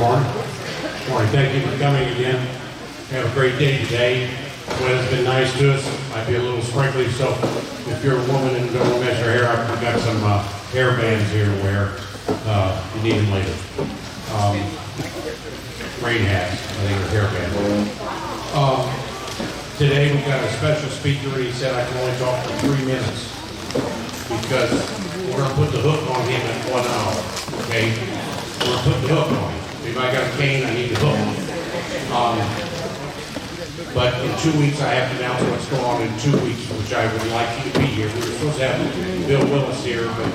Morning. Morning. Thank you for coming again. Have a great day today. The weather's been nice to us. Might be a little sprinkly, so if you're a woman and don't want to mess your hair up, we've got some hair bands here to wear. You need them later. Rain hats, I think, are hair bands. Today we've got a special speaker, and he said I can only talk for 3 minutes because we're going to put the hook on him in 1 hour. Okay? We're going to put the hook on him. If I got a cane, I need the hook. But in 2 weeks, I have to announce what's going on in 2 weeks, which I would like you to be here. We were supposed to have Bill Willis here, but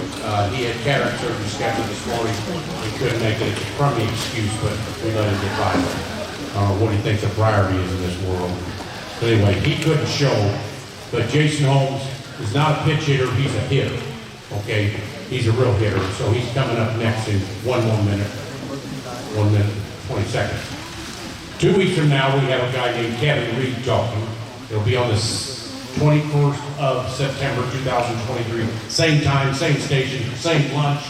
he had cataract surgery scheduled this morning. He couldn't make it. It's a crummy excuse, but we let him get by. I don't know what he thinks a priority is in this world. But anyway, he couldn't show. But Jayson Holmes is not a pitch hitter, he's a hitter. Okay? He's a real hitter. So he's coming up next in 1 more minute. 1 minute, 20 seconds. 2 weeks from now, we have a guy named Kevin Reed talking. It'll be on the 21st of September, 2023. Same time, same station, same lunch.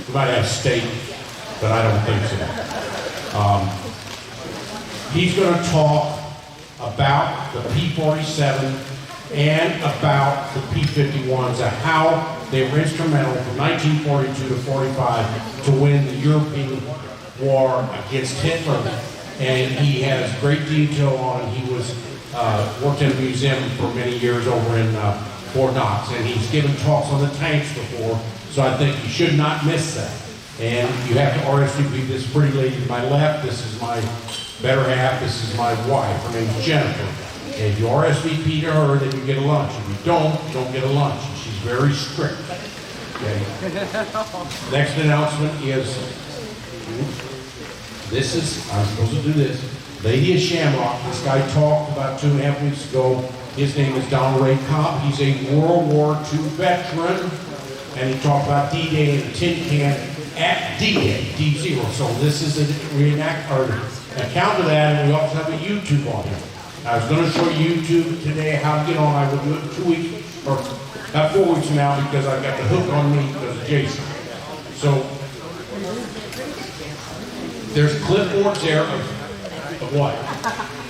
We might have steak, but I don't think so. He's going to talk about the P-47 and about the P-51s and how they were instrumental from 1942 to 45 to win the European war against Hitler. And he has great detail on it. He was worked in a museum for many years over in Fort Knox, and he's given talks on the tanks before, so I think you should not miss that. And you have to RSVP. This pretty lady to my left, this is my better half, this is my wife. Her name's Jennifer. And if you RSVP to her, then you get a lunch. If you don't, you don't get a lunch. She's very strict. Okay. Next announcement is, this is, I'm supposed to do this, Lady of Shamrock. This guy talked about 2.5 weeks ago. His name is Donald Ray Cobb. He's a World War II veteran. And he talked about D-Day and the tin can at D-Day, D-0. So this is an account of that, and we also have a YouTube on him. I was going to show YouTube today how to get on. I will do it in 2 weeks, or not 4 weeks from now, because I've got the hook on me because of Jayson. So there's clipboards there of what?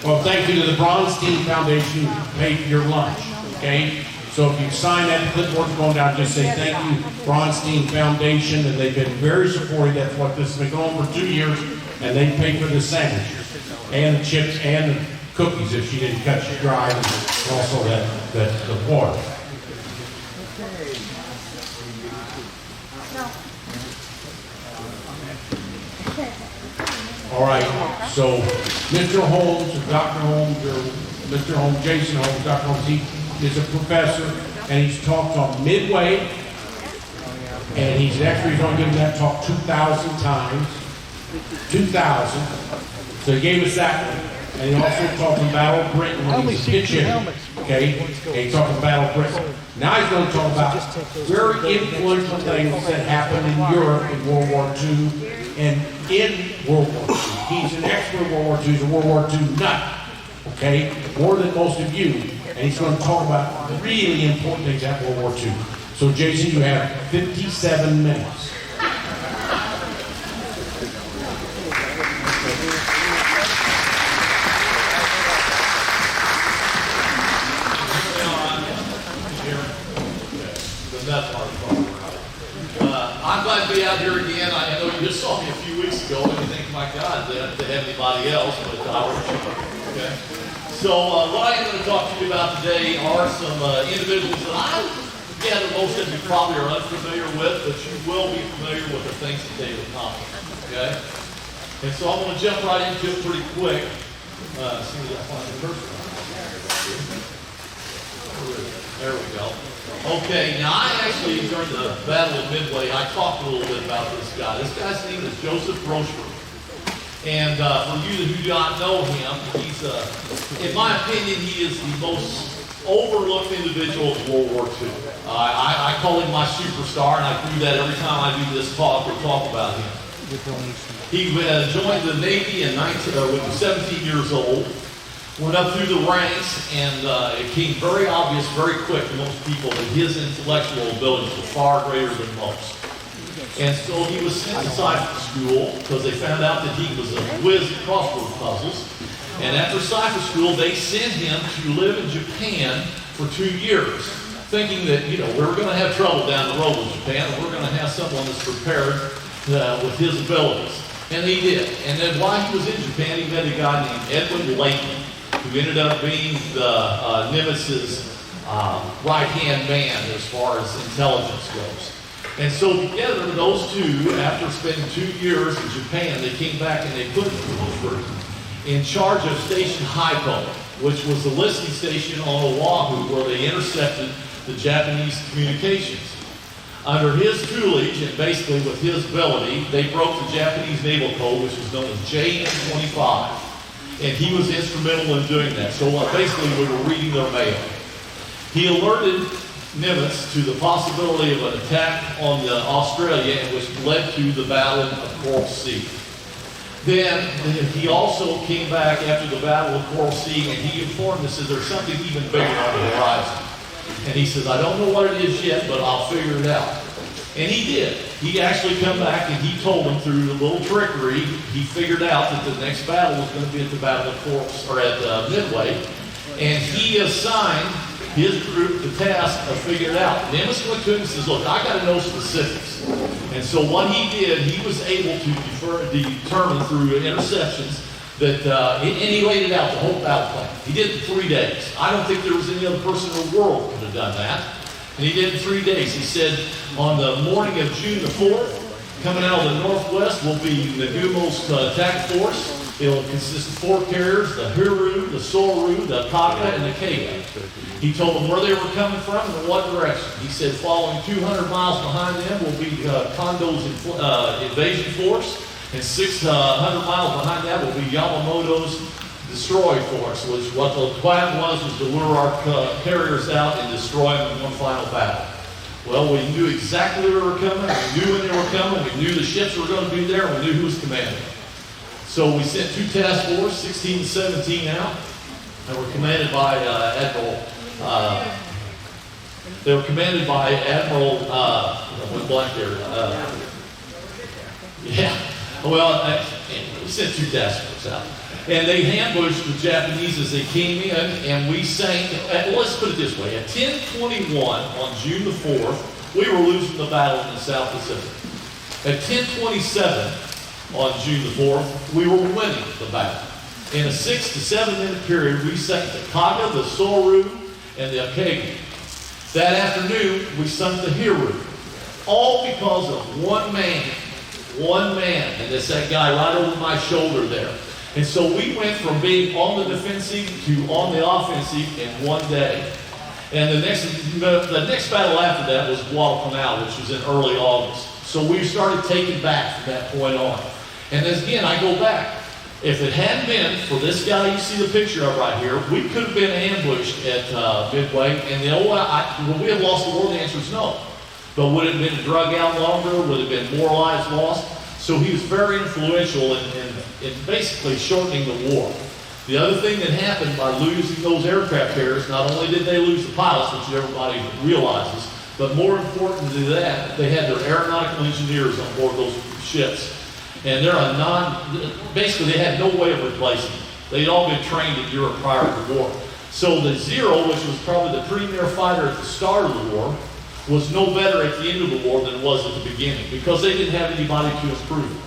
Well, thank you to the Bronstein Foundation who paid for your lunch, okay? So if you sign that, clipboard's going down, just say thank you, Bronstein Foundation, and they've been very supportive. That's what this has been going on for 2 years, and they paid for the sandwiches, and the chips, and the cookies if she didn't cut you dry, and also the water. All right, so Mr. Holmes, or Dr. Holmes, or Mr. Holmes, Jayson Holmes, Dr. Holmes, he is a professor, and he's talked on Midway, and he's only given that talk 2,000 times, 2,000. So he gave us that one, and he also talked about Battle of Britain when he's a pitch hitter, okay? And he talked about Battle of Britain. Now he's going to talk about very influential things that happened in Europe in World War II and in World War II. He's an expert in World War II. He's a World War II nut, okay? More than most of you. And he's going to talk about really important things at World War II. So, Jayson, you have 57 minutes. I'm glad to be out here again. I know you just saw me a few weeks ago and you think, my God, they have anybody else, but okay. So what I am going to talk to you about today are some individuals that I gather most of you probably are unfamiliar with, but you will be familiar with the things that they've accomplished. Okay? And so I'm going to jump right into it pretty quick. See if I find the first one. There we go. Okay, now I actually, during the Battle of Midway, I talked a little bit about this guy. This guy's name is Joseph Rochefort. And for you who do not know him, he's, in my opinion, he is the most overlooked individual of World War II. I call him my superstar, and I do that every time I do this talk or talk about him. He joined the Navy when he was 17 years old. Went up through the ranks, and it became very obvious very quick to most people that his intellectual abilities were far greater than most. And so he was sent to cipher school because they found out that he was a whiz at crossword puzzles. And after cipher school, they sent him to live in Japan for 2 years, thinking that, you know, we were going to have trouble down the road with Japan, and we're going to have someone that's prepared with his abilities. And he did. And then while he was in Japan, he met a guy named Edwin Layton, who ended up being the Nimitz's right-hand man as far as intelligence goes. And so together, those two, after spending 2 years in Japan, they came back and they put Wilford in charge of Station Hypo, which was the listening station on Oahu where they intercepted the Japanese communications. Under his tutelage, and basically with his ability, they broke the Japanese naval code, which was known as JN-25. And he was instrumental in doing that. So basically, we were reading their mail. He alerted Nimitz to the possibility of an attack on Australia, and which led to the Battle of Coral Sea. Then he also came back after the Battle of Coral Sea, and he informed us that there's something even bigger on the horizon. And he says, I don't know what it is yet, but I'll figure it out. And he did. He actually come back and he told them through a little trickery, he figured out that the next battle was going to be at the Battle of Coral, or at Midway, and he assigned his group the task of figuring it out. Nimitz went to him and says, look, I got to know specifics. And so what he did, he was able to determine through interceptions that, and he laid it out, the whole battle plan. He did it in 3 days. I don't think there was any other person in the world who could have done that. And he did it in 3 days. He said, on the morning of June the 4th, coming out of the northwest will be Nagumo's attack force. It'll consist of 4 carriers, the Hiru, the Soru, the Kaka, and the Kega. He told them where they were coming from and in what direction. He said following 200 miles behind them will be Kondo's invasion force, and 600 miles behind that will be Yamamoto's destroy force, which what the plan was to lure our carriers out and destroy them in one final battle. Well, we knew exactly where they were coming, we knew when they were coming, we knew the ships were going to be there, and we knew who was commanding. So we sent 2 task forces, 16 and 17 out, and were commanded by Admiral, they were commanded by Admiral, I went blank there, yeah, well, we sent 2 task forces out. And they ambushed the Japanese as they came in, and we sank, let's put it this way, at 10:21 on June the 4th, we were losing the battle in the South Pacific. At 10:27 on June the 4th, we were winning the battle. In a 6 to 7 minute period, we sank the Kaga, the Soru, and the Akagi. That afternoon, we sunk the Hiru, all because of one man, and that's that guy right over my shoulder there. And so we went from being on the defensive to on the offensive in 1 day. And the next battle after that was Guadalcanal, which was in early August. So we started taking back from that point on. And as again, I go back. If it hadn't been for this guy you see the picture of right here, we could have been ambushed at Midway. And would we have lost the war? The answer is no. But would it have been drug out longer? Would it have been more lives lost? So he was very influential in basically shortening the war. The other thing that happened by losing those aircraft carriers, not only did they lose the pilots, which everybody realizes, but more important than that, they had their aeronautical engineers on board those ships. And basically they had no way of replacing them. They'd all been trained in Europe prior to the war. So the Zero, which was probably the premier fighter at the start of the war, was no better at the end of the war than it was at the beginning because they didn't have anybody to improve it.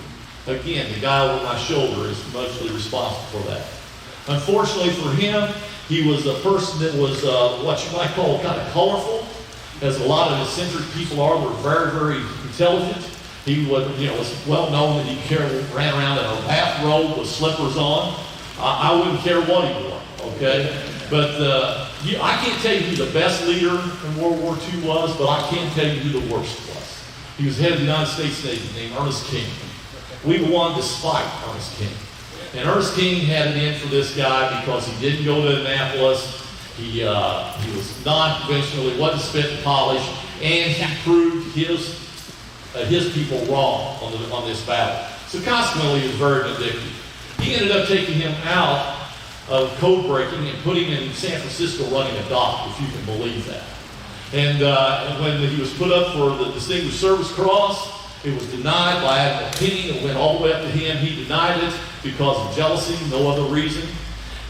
Again, the guy over my shoulder is mostly responsible for that. Unfortunately for him, he was a person that was what you might call kind of colorful, as a lot of eccentric people are. Were very, very intelligent. He was, was well known that he ran around in a bathrobe with slippers on. I wouldn't care what he wore, okay? But I can't tell you who the best leader in World War II was, but I can tell you who the worst was. He was head of the United States Navy named Ernest King. We won despite Ernest King. And Ernest King had it in for this guy because he didn't go to Annapolis. He was non-conventional. He wasn't spit and polished, and he proved his people wrong on this battle. So consequently, he was very vindictive. He ended up taking him out of code breaking and putting him in San Francisco running a dock, if you can believe that. And when he was put up for the Distinguished Service Cross, It was denied by Admiral Penny. It went all the way up to him. He denied it because of jealousy, no other reason.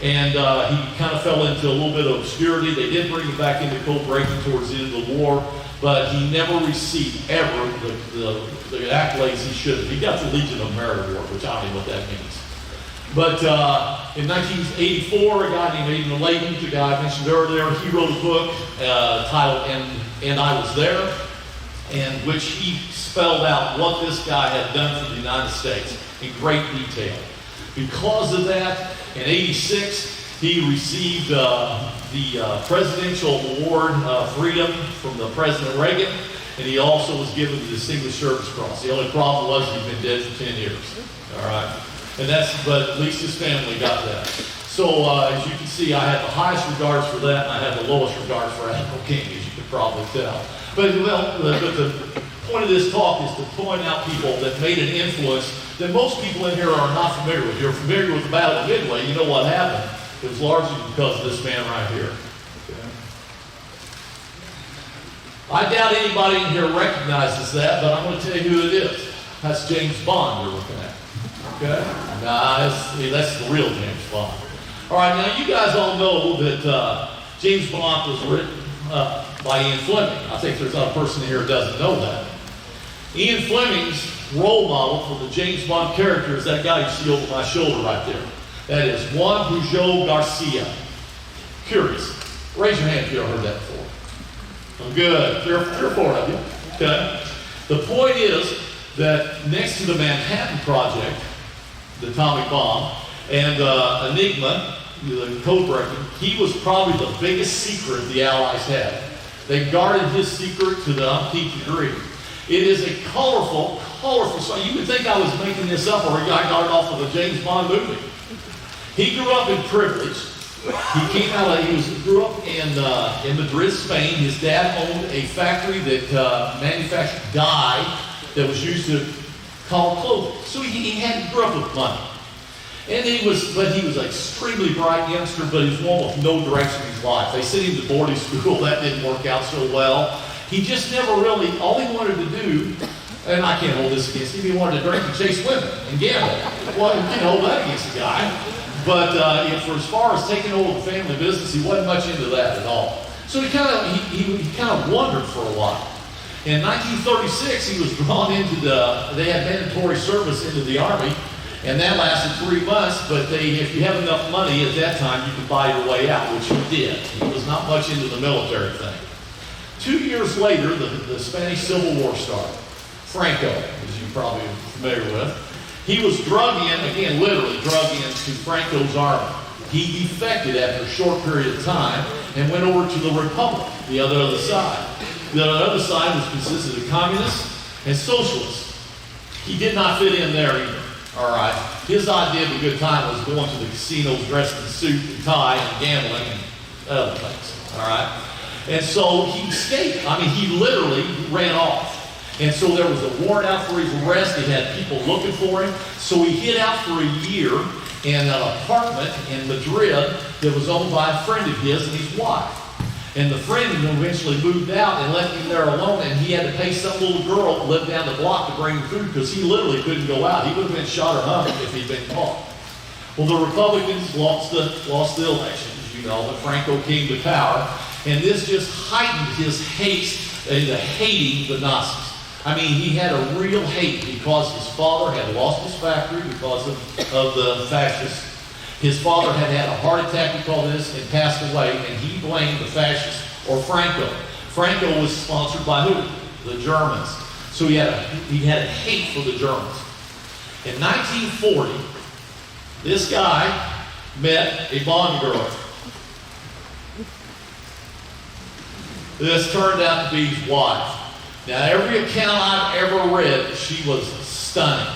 And he kind of fell into a little bit of obscurity. They did bring him back into code breaking towards the end of the war, but he never received ever the accolades he should have. He got the Legion of Merit Award, which I don't know what that means. But in 1984, a guy named Aidan Layton, the guy I mentioned earlier, he wrote a book titled And I Was There, in which he spelled out what this guy had done for the United States in great detail. Because of that, in '86, he received the Presidential Award of Freedom from the President Reagan, and he also was given the Distinguished Service Cross. The only problem was he'd been dead for 10 years. All right, but at least his family got that. So as you can see, I have the highest regards for that, and I have the lowest regards for Admiral King, as you can probably tell. But the point of this talk is to point out people that made an influence that most people in here are not familiar with. You're familiar with the Battle of Midway. You know what happened. It was largely because of this man right here. Okay. I doubt anybody in here recognizes that, but I'm going to tell you who it is. That's James Bond you're looking at. Okay? Nah, that's the real James Bond. All right, now you guys all know that James Bond was written by Ian Fleming. I think there's not a person here who doesn't know that. Ian Fleming's role model for the James Bond character is that guy you see over my shoulder right there. That is Juan Peugeot Garcia. Curious. Raise your hand if you ever heard that before. Oh, good. Three or four of you. Okay. The point is that next to the Manhattan Project, the atomic bomb, and Enigma, the code breaking, he was probably the biggest secret the Allies had. They guarded his secret to the umpteenth degree. It is a colorful story. You would think I was making this up, or I got it off of a James Bond movie. He grew up in privilege. He grew up in Madrid, Spain. His dad owned a factory that manufactured dye that was used to color clothing. So he grew up with money. And he was an extremely bright youngster, but he was one with no direction in his life. They sent him to boarding school. That didn't work out so well. He just never really, all he wanted to do, and I can't hold this against him, he wanted to drink and chase women and gamble. Well, you can't hold that against the guy. But for as far as taking over the family business, he wasn't much into that at all. So he kind of wandered for a while. In 1936, he was drawn into they had mandatory service into the Army, and that lasted 3 months, but if you have enough money at that time, you could buy your way out, which he did. He was not much into the military thing. 2 years later, the Spanish Civil War started. Franco, as you're probably familiar with, he was drug in, again, literally drug into Franco's army. He defected after a short period of time and went over to the Republic, the other side. The other side was consisted of communists and socialists. He did not fit in there either. All right. His idea of a good time was going to the casinos dressed in suit and tie and gambling and other things. All right. And so he escaped. I mean, he literally ran off. And so there was a warrant out for his arrest. He had people looking for him. So he hid out for a year in an apartment in Madrid that was owned by a friend of his and his wife. And the friend eventually moved out and left him there alone, and he had to pay some little girl to live down the block to bring him food because he literally couldn't go out. He would have been shot or hung if he'd been caught. Well, the Republicans lost the election, as you know, but Franco came to power, and this just heightened his hate into hating the Nazis. I mean, he had a real hate because his father had lost his factory because of the fascists. His father had had a heart attack because of this and passed away, and he blamed the fascists or Franco. Franco was sponsored by who? The Germans. So he had a hate for the Germans. In 1940, this guy met a Bond girl. This turned out to be his wife. Now, every account I've ever read, she was stunning,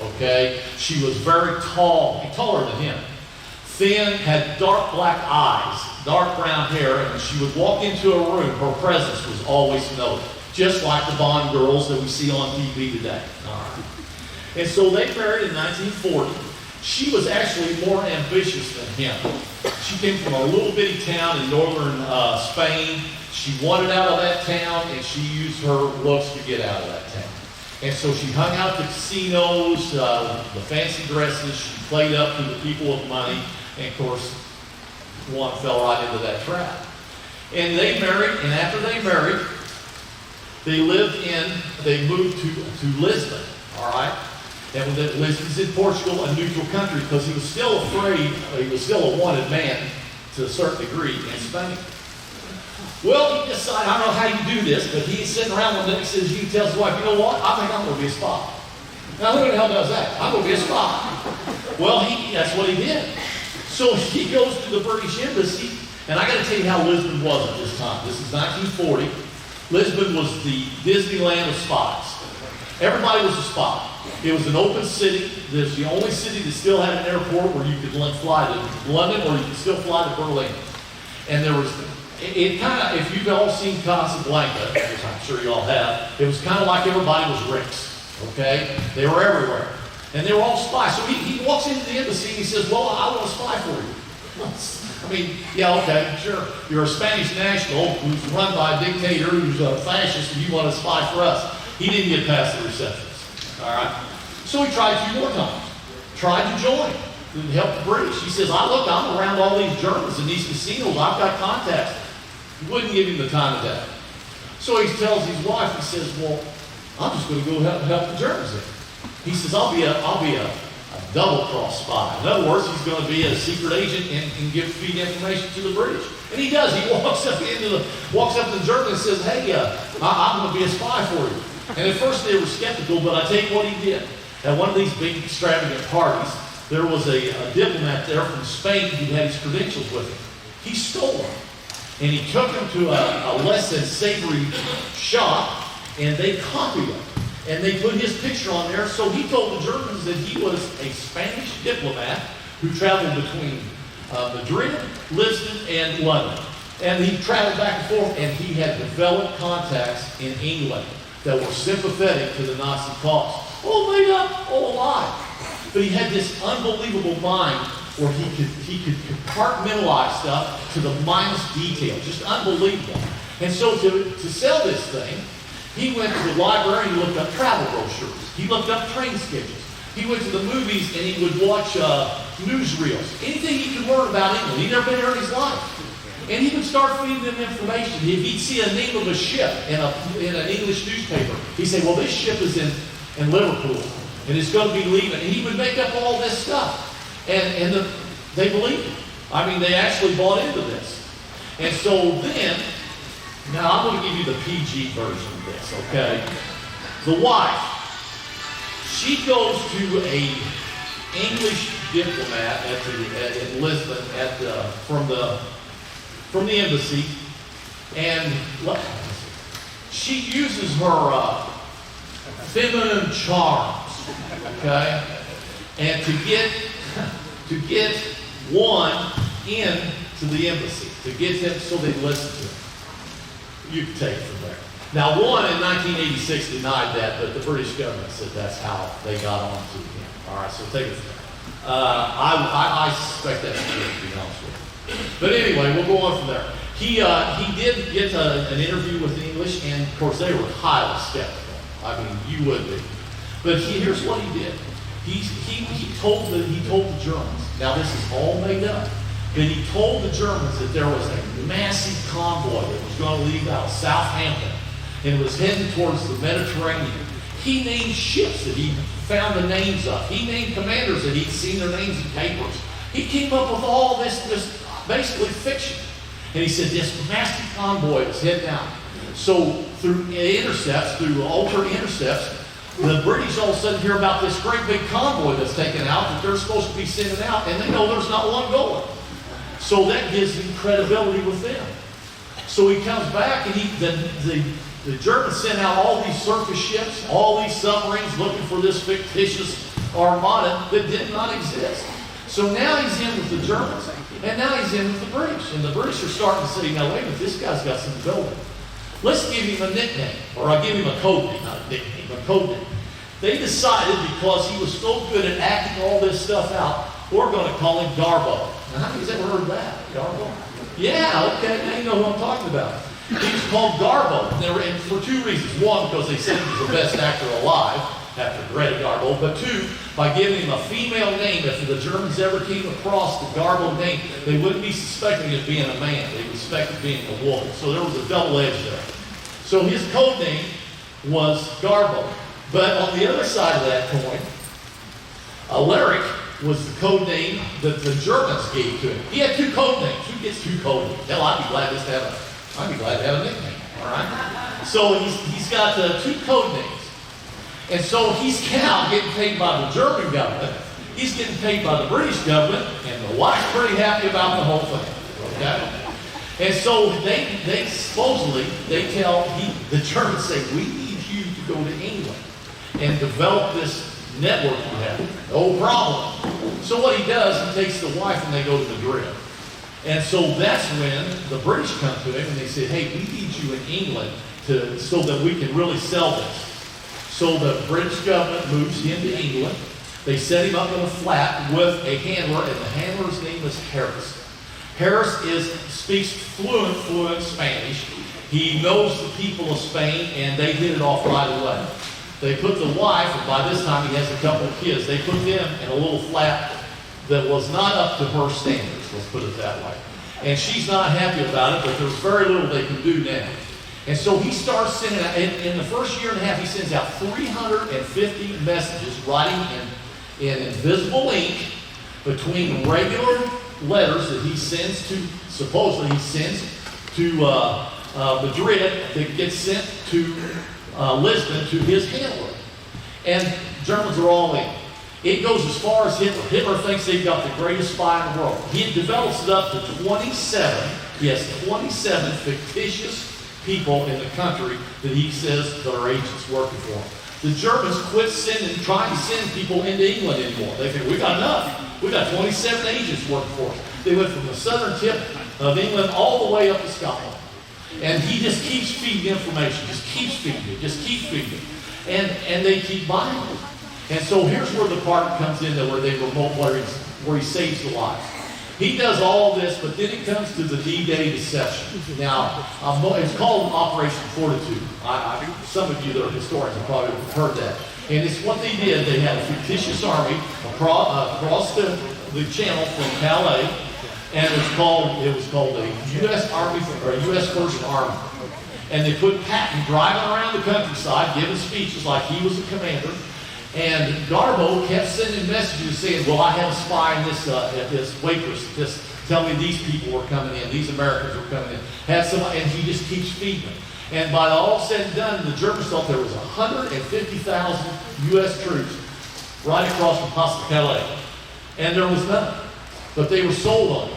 okay? She was very tall, taller than him. Thin, had dark black eyes, dark brown hair, and when she would walk into a room, her presence was always noted, just like the Bond girls that we see on TV today. All right. And so they married in 1940. She was actually more ambitious than him. She came from a little bitty town in northern Spain. She wanted out of that town, and she used her looks to get out of that town. And so she hung out at the casinos, the fancy dresses, she played up to the people with money, and of course, one fell right into that trap. And they married, and after they married, they moved to Lisbon, all right? And Lisbon's in Portugal, a neutral country, because he was still afraid, he was still a wanted man to a certain degree in Spain. Well, he decided, I don't know how you do this, but he's sitting around one day and says, he tells his wife, you know what? I think I'm going to be a spy. Now, who the hell does that? I'm going to be a spy. Well, that's what he did. So he goes to the British Embassy, and I got to tell you how Lisbon was at this time. This is 1940. Lisbon was the Disneyland of spies. Everybody was a spy. It was an open city. It was the only city that still had an airport where you could fly to London or you could still fly to Berlin. And there was, it kind of, if you've all seen Casablanca, which I'm sure you all have, it was kind of like everybody was ricks, okay? They were everywhere. And they were all spies. So he walks into the embassy and he says, well, I want to spy for you. I mean, yeah, okay, sure. You're a Spanish national who's run by a dictator who's a fascist and you want to spy for us. He didn't get past the receptionist, all right? So he tried a few more times. Tried to join and help the British. He says, I'm around all these Germans in these casinos. I've got contacts. He wouldn't give him the time of day. So he tells his wife, he says, well, I'm just going to go help the Germans then. He says, I'll be a double-cross spy. In other words, he's going to be a secret agent and feed information to the British. And he does. He walks up to the German and says, hey, I'm going to be a spy for you. And at first they were skeptical, but I tell you what he did. At one of these big extravagant parties, there was a diplomat there from Spain who had his credentials with him. He stole them. And he took them to a less than savory shop, and they copied them. And they put his picture on there. So he told the Germans that he was a Spanish diplomat who traveled between Madrid, Lisbon, and London. And he traveled back and forth, and he had developed contacts in England that were sympathetic to the Nazi cause. All made up, all a lie. But he had this unbelievable mind where he could compartmentalize stuff to the minutest detail. Just unbelievable. And so to sell this thing, he went to the library and he looked up travel brochures. He looked up train schedules. He went to the movies and he would watch newsreels. Anything he could learn about England. He'd never been there in his life. And he would start feeding them information. If he'd see a name of a ship in an English newspaper, he'd say, well, this ship is in Liverpool, and it's going to be leaving. And he would make up all this stuff. And they believed him. I mean, they actually bought into this. And so then, now I'm going to give you the PG version of this, okay? The wife, she goes to a English diplomat in Lisbon from the embassy, and she uses her feminine charms, okay, and to get one into the embassy, to get them so they listen to him. You can take it from there. Now, one in 1986 denied that, but the British government said that's how they got on to him. All right, so take it from there. I suspect that's true, to be honest with you. But anyway, we'll go on from there. He did get an interview with the English, and of course they were highly skeptical. I mean, you would be. But here's what he did. He told the Germans. Now this is all made up. But he told the Germans that there was a massive convoy that was going to leave out of Southampton, and it was heading towards the Mediterranean. He named ships that he found the names of. He named commanders that he'd seen their names in papers. He came up with all this basically fiction. And he said this massive convoy was heading out. So through alternate intercepts, the British all of a sudden hear about this great big convoy that's taken out that they're supposed to be sending out, and they know there's not one going. So that gives him credibility with them. So he comes back, and the Germans sent out all these surface ships, all these submarines looking for this fictitious armada that did not exist. So now he's in with the Germans, and now he's in with the British. And the British are starting to say, now wait a minute, this guy's got some ability. Let's give him a nickname, or I'll give him a code name, not a nickname, a code name. They decided, because he was so good at acting all this stuff out, we're going to call him Garbo. Now, how many's ever heard that? Garbo? Yeah, okay, now you know who I'm talking about. He was called Garbo, and for two reasons. One, because they said he was the best actor alive, after Greta Garbo, but two, by giving him a female name. If the Germans ever came across the Garbo name, they wouldn't be suspecting it being a man. They would suspect it being a woman. So there was a double edge there. So his code name was Garbo. But on the other side of that coin, Alaric was the code name that the Germans gave to him. He had two code names. Who gets two code names? Hell, I'd be glad to have a nickname. All right. So he's got two code names. And so he's now getting paid by the German government. He's getting paid by the British government, and the wife's pretty happy about the whole thing. Okay? And so they supposedly, the Germans say, we need you to go to England and develop this network you have. No problem. So what he does, he takes the wife and they go to Madrid. And so that's when the British come to him and they say, hey, we need you in England so that we can really sell this. So the British government moves him to England. They set him up in a flat with a handler, and the handler's name is Harris. Harris speaks fluent Spanish. He knows the people of Spain, and they hit it off right away. They put the wife, and by this time he has a couple of kids, they put them in a little flat that was not up to her standards, let's put it that way. And she's not happy about it, but there's very little they can do now. And so he starts sending out, in the first year and a half, he sends out 350 messages, writing in invisible ink, between regular letters that he sends to, supposedly he sends to Madrid, that gets sent to Lisbon to his handler. And Germans are all in. It goes as far as Hitler. Hitler thinks they've got the greatest spy in the world. He develops it up to 27, he has 27 fictitious people in the country that he says that are agents working for him. The Germans quit trying to send people into England anymore. They think, we've got enough. We've got 27 agents working for us. They went from the southern tip of England all the way up to Scotland. And he just keeps feeding information, just keeps feeding it. And they keep buying it. And so here's where the part comes in that where he saves the lives. He does all this, but then it comes to the D-Day deception. Now, it's called Operation Fortitude. Some of you that are historians have probably heard that. And it's what they did. They had a fictitious army across the channel from Calais, and it was called a U.S. Army or a U.S. First Army. And they put Patton driving around the countryside, giving speeches like he was the commander. And Garbo kept sending messages saying, well, I had a spy in at this waitress, just tell me these people were coming in, these Americans were coming in. And he just keeps feeding them. And by all said and done, the Germans thought there was 150,000 U.S. troops right across from Pas-de-Calais. And there was none. But they were sold on it.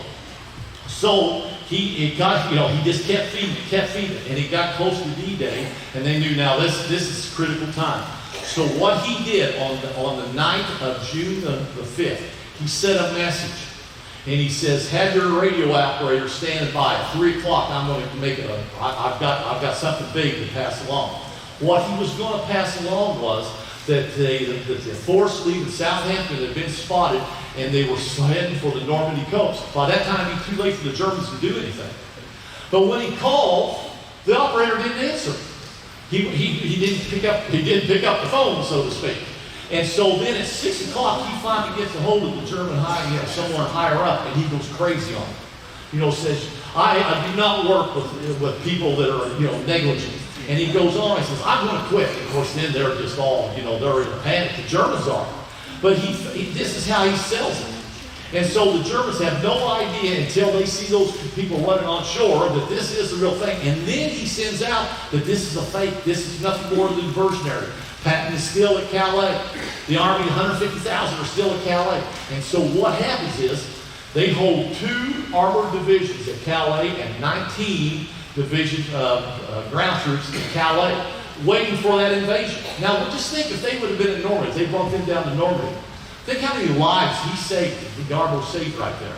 So he just kept feeding it. And it got close to D-Day, and they knew now this is critical time. So what he did on the night of June the 5th, he sent a message. And he says, have your radio operator stand by at 3 o'clock. I'm going to make it I've got something big to pass along. What he was going to pass along was that the force leaving Southampton had been spotted, and they were heading for the Normandy coast. By that time, it'd be too late for the Germans to do anything. But when he called, the operator didn't answer. He didn't pick up the phone, so to speak. And so then at 6 o'clock, he finally gets a hold of the German someone higher up, and he goes crazy on him. Says, I do not work with people that are, negligent. And he goes on, he says, I'm going to quit. Of course, then they're just all, they're in a panic. The Germans are. But this is how he sells it. And so the Germans have no idea until they see those people running on shore that this is the real thing. And then he sends out that this is a fake. This is nothing more than diversionary. Patton is still at Calais. The army, 150,000, are still at Calais. And so what happens is they hold 2 armored divisions at Calais and 19 division ground troops at Calais, waiting for that invasion. Now, just think if they would have been in Normandy, they brought them down to Normandy. Think how many lives he saved, the Garbo saved right there.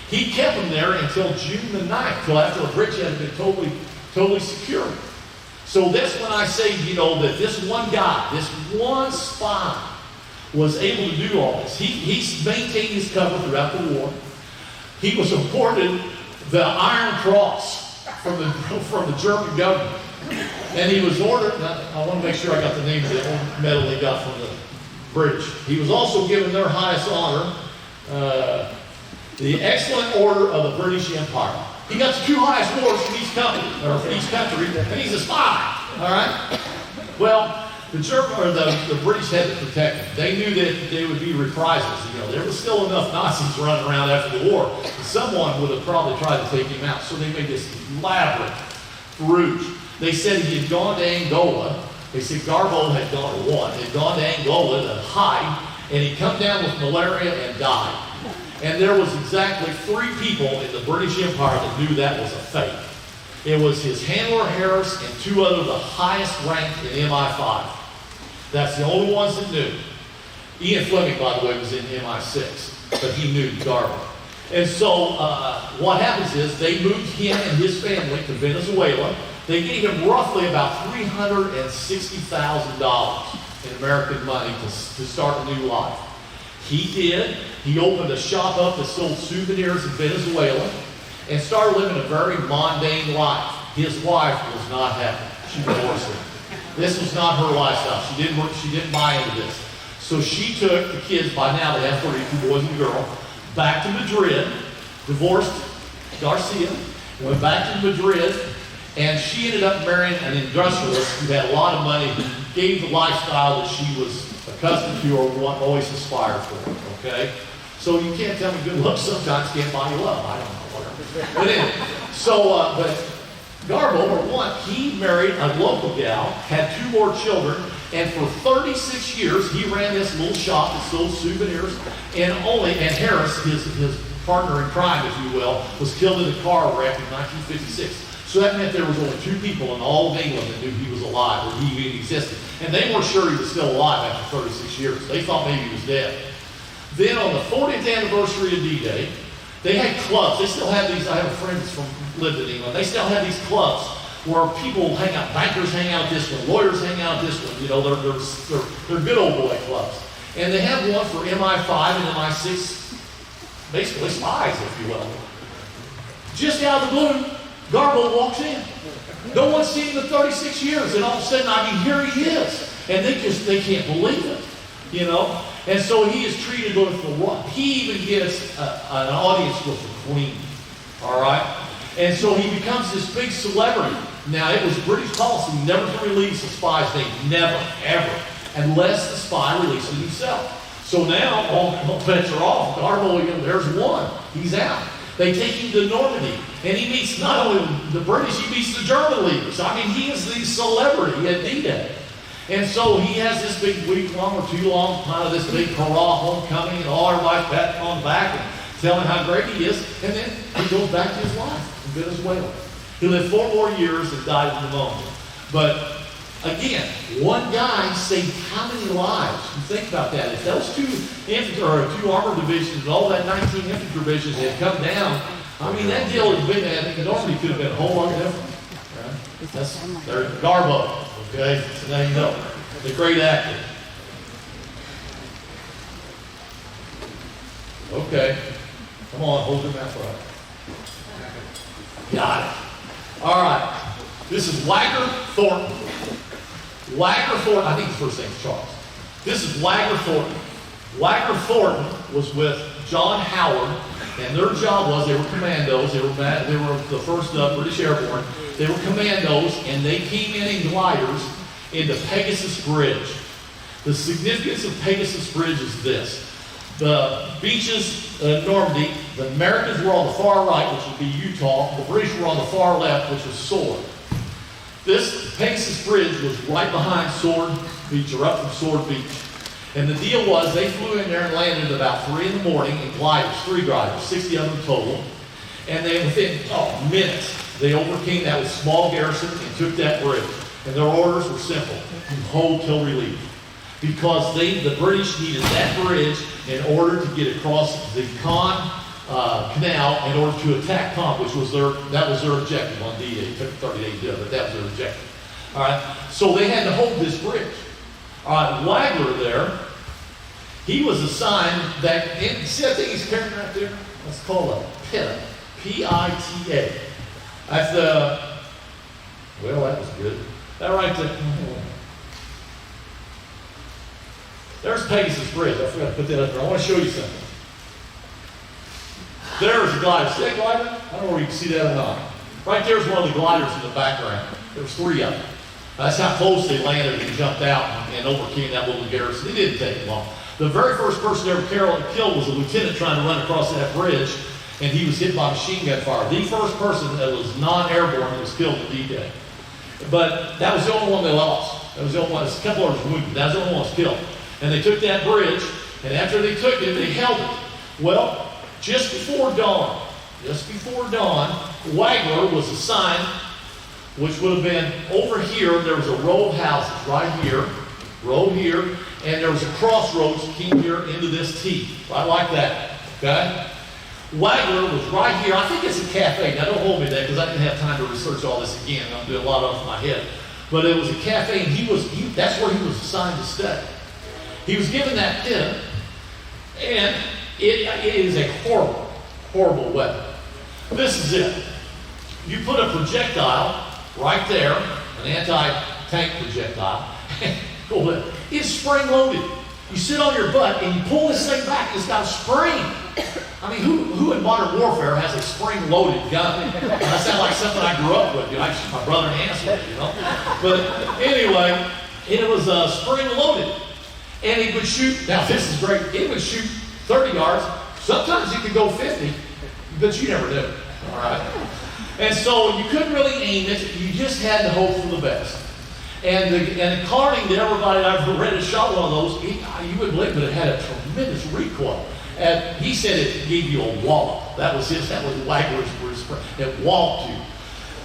He kept them there until June the 9th, till after the British had been totally secured. So that's when I say, that this one guy, this one spy, was able to do all this. He maintained his cover throughout the war. He was awarded the Iron Cross from the German government. And he was ordered, now, I want to make sure I got the name of the medal he got from the British. He was also given their highest honor, the Excellent Order of the British Empire. He got the 2 highest awards from each company, or from each country, and he's a spy, all right? Well, the British had to protect him. They knew that there would be reprisals. You know, there was still enough Nazis running around after the war. Someone would have probably tried to take him out. So they made this elaborate ruse. They said he had gone to Angola. They said Garbo had gone to Angola to hide, and he'd come down with malaria and died. And there was exactly 3 people in the British Empire that knew that was a fake. It was his handler Harris and 2 other the highest ranked in MI5. That's the only ones that knew. Ian Fleming, by the way, was in MI6, but he knew Garbo. And so what happens is they moved him and his family to Venezuela. They gave him roughly about $360,000 in American money to start a new life. He did. He opened a shop up that sold souvenirs in Venezuela and started living a very mundane life. His wife was not happy. She divorced him. This was not her lifestyle. She didn't buy into this. So she took the kids, by now they have 32 boys and a girl, back to Madrid, divorced Garcia, went back to Madrid, and she ended up marrying an industrialist who had a lot of money, who gave the lifestyle that she was accustomed to or always aspired for, okay? So you can't tell me good looks sometimes can't buy you love. I don't know, whatever. But anyway, so, but Garbo, for one, he married a local gal, had 2 more children, and for 36 years, he ran this little shop that sold souvenirs, and Harris, his partner in crime, if you will, was killed in a car wreck in 1956. So that meant there was only 2 people in all of England that knew he was alive, or he even existed. And they weren't sure he was still alive after 36 years. They thought maybe he was dead. Then on the 40th anniversary of D-Day, they had clubs. They still have these. I have a friend that's lived in England. They still have these clubs where people hang out. Bankers hang out at this one. Lawyers hang out at this one. You know, they're good old boy clubs. And they have one for MI5 and MI6, basically spies, if you will. Just out of the blue, Garbo walks in. No one's seen him in 36 years, and all of a sudden, I mean, here he is. And they can't believe it, you know? And so he is treated with the what? He even gets an audience with the Queen, all right? And so he becomes this big celebrity. Now, it was British policy never to release a spy's name, never, ever, unless the spy released it himself. So now, all bets are off. Garbo, there's one. He's out. They take him to Normandy, and he meets not only the British, he meets the German leaders. I mean, he is the celebrity at D-Day. And so he has this big week-long or 2-long, kind of this big hurrah homecoming, and all everybody patting on the back and telling how great he is. And then he goes back to his life in Venezuela. He lived 4 more years and died of pneumonia. But again, one guy saved how many lives? You think about that. If those 2 armored divisions and all that 19 infantry divisions had come down, I mean, that deal would have been, I think, normally could have been a whole lot different. Right? They're Garbo. Okay, so now you know. The great actor. Okay. Come on, hold your mouth up. Got it. All right. This is Wagner Thornton. Wagner Thornton, I think his first name's Charles. This is Wagner Thornton. Wagner Thornton was with John Howard, and their job was, they were commandos, they were the first British Airborne. They were commandos, and they came in gliders into Pegasus Bridge. The significance of Pegasus Bridge is this. The beaches in Normandy, the Americans were on the far right, which would be Utah. The British were on the far left, which was Sword. This Pegasus Bridge was right behind Sword Beach, or up from Sword Beach. And the deal was, they flew in there and landed at about 3 in the morning in gliders, 3 gliders, 60 of them total. And they, within minutes, they overcame that with small garrison and took that bridge. And their orders were simple: hold till relieved. Because the British needed that bridge in order to get across the Canal in order to attack Caen, which was their objective on D-Day. It took 30 days to do it, but that was their objective. All right, so they had to hold this bridge. All right, Wagner there, he was assigned that, see that thing he's carrying right there? That's called a PITA, P-I-T-A. That's the, well, that was good. That right there. There's Pegasus Bridge. I forgot to put that up there. I want to show you something. There's a glider. See that glider? I don't know where you can see that or not. Right there's one of the gliders in the background. There was 3 of them. That's how close they landed and jumped out and overcame that little garrison. It didn't take long. The very first person ever killed was a lieutenant trying to run across that bridge, and he was hit by machine gun fire. The first person that was non-airborne that was killed in D-Day. But that was the only one they lost. That was the only one. There's a couple others wounded. That was the only one that was killed. And they took that bridge, and after they took it, they held it. Well, just before dawn, Wagler was assigned, which would have been over here. There was a row of houses right here, and there was a crossroads that came here into this T, right like that, okay? Wagler was right here. I think it's a cafe. Now, don't hold me there because I didn't have time to research all this again. I'm doing a lot off my head. But it was a cafe, and that's where he was assigned to stay. He was given that pin, and it is a horrible, horrible weapon. This is it. You put a projectile right there, an anti-tank projectile, it's spring-loaded. You sit on your butt and you pull this thing back, it's got a spring. I mean, who in modern warfare has a spring-loaded gun? That sounds like something I grew up with. I shoot my brother in Evansville, But anyway, it was spring-loaded. And it would shoot, now this is great, it would shoot 30 yards. Sometimes it could go 50, but you never knew, all right? And so you couldn't really aim it, you just had to hope for the best. And according to everybody that I've read and shot one of those, you wouldn't believe, but it had a tremendous recoil. And he said it gave you a wallop. That was Wagler's word. It walloped you.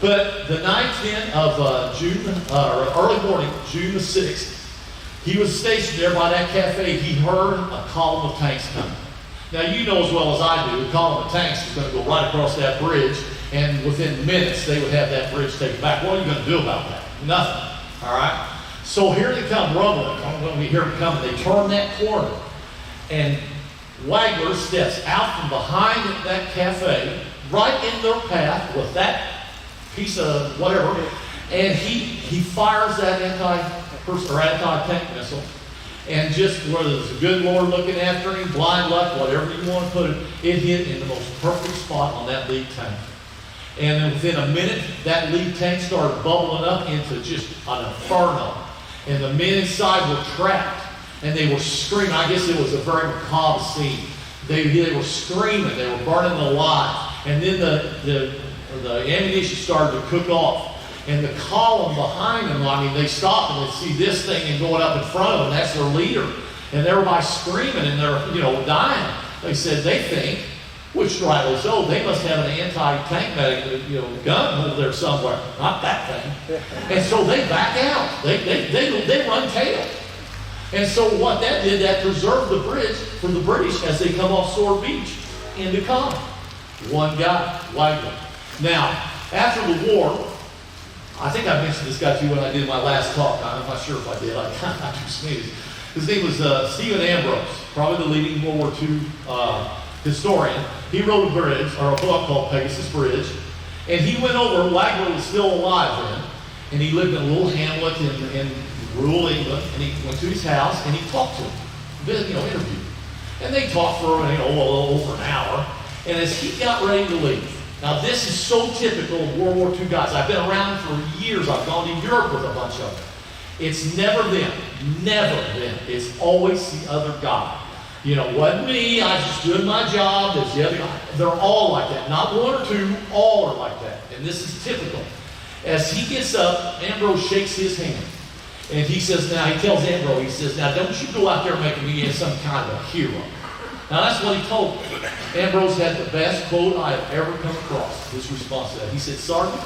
But the 9th of June, or early morning, June the 6th, he was stationed there by that cafe. He heard a column of tanks coming. Now, you know as well as I do, a column of tanks is going to go right across that bridge, and within minutes, they would have that bridge taken back. What are you going to do about that? Nothing. All right? So here they come, rumbling. When we hear them coming, they turn that corner, and Wagler steps out from behind that cafe, right in their path with that piece of whatever, and he fires that anti-tank missile, and just whether it's a good Lord looking after him, blind luck, whatever you want to put it, it hit in the most perfect spot on that lead tank. And within a minute, that lead tank started bubbling up into just an inferno. And the men inside were trapped, and they were screaming. I guess it was a very macabre scene. They were screaming, they were burning alive. And then the ammunition started to cook off. And the column behind them, I mean, they stopped and they see this thing and going up in front of them. That's their leader. And everybody's screaming and they're, dying. They said they think, which rightly so, they must have an anti-tank medic, gun over there somewhere. Not that thing. And so they back out. They run tail. And so what that did, that preserved the bridge for the British as they come off Sword Beach into Common. One guy, Wagler. Now, after the war, I think I mentioned this guy to you when I did my last talk. I'm not sure if I did. I'm not too sneezed. His name was Stephen Ambrose, probably the leading World War II historian. He wrote a book called Pegasus Bridge, and he went over. Wagler was still alive then, and he lived in a little hamlet in rural England. And he went to his house and he talked to him, interviewed. And they talked for over an hour. And as he got ready to leave. Now, this is so typical of World War II guys. I've been around for years. I've gone to Europe with a bunch of them. It's never them. Never them. It's always the other guy. Wasn't me. I was just doing my job. There's the other guy. They're all like that. Not one or two. All are like that. And this is typical. As he gets up, Ambrose shakes his hand. And he says, he tells Ambrose, he says, now, don't you go out there making me into some kind of a hero. Now, that's what he told me. Ambrose had the best quote I have ever come across, his response to that. He said, Sergeant,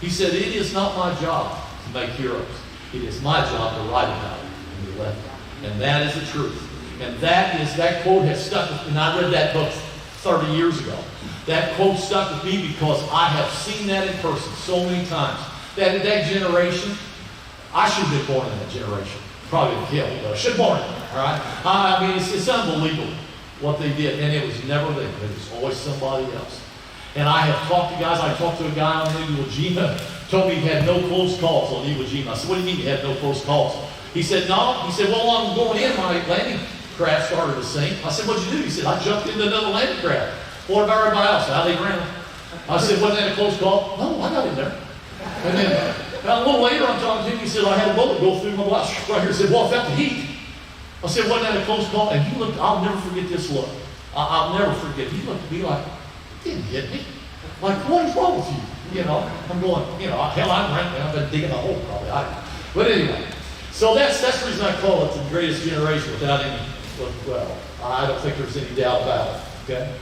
he said, it is not my job to make heroes. It is my job to write about it. And he left it. And that is the truth. And that quote has stuck with me. And I read that book 30 years ago. That quote stuck with me because I have seen that in person so many times. That generation, I should have been born in that generation. Probably killed, but I should have been born in it, all right? I mean, it's unbelievable what they did, and it was never them. It was always somebody else. And I have talked to guys. I talked to a guy on Iwo Jima, told me he had no close calls on Iwo Jima. I said, what do you mean you had no close calls? He said, no. He said, well, I'm going in, my landing craft started to sink. I said, what'd you do? He said, I jumped into another landing craft. What about everybody else? How they ground? I said, wasn't that a close call? No, I got in there. And then a little later, I'm talking to him. He said, I had a bullet go through my bloodstream right here. He said, well, I felt the heat. I said, wasn't that a close call? And he looked, I'll never forget this look. I'll never forget. He looked at me like, it didn't hit me. Like, what is wrong with you? You know, I'm going, you know, hell, I've been digging a hole probably. But anyway, so that's the reason I call it the greatest generation without any, well, I don't think there's any doubt about it, okay?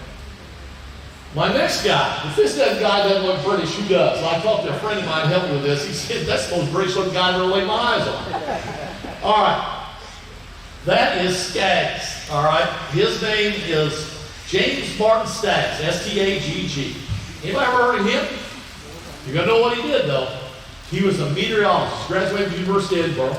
My next guy, if this guy doesn't look British, who does? And I talked to a friend of mine helped me with this. He said, that's the most British looking guy I've ever laid my eyes on. All right. That is Skaggs. All right. His name is James Martin Staggs, S-T-A-G-G. Anybody ever heard of him? You're going to know what he did, though. He was a meteorologist, graduated from the University of Edinburgh.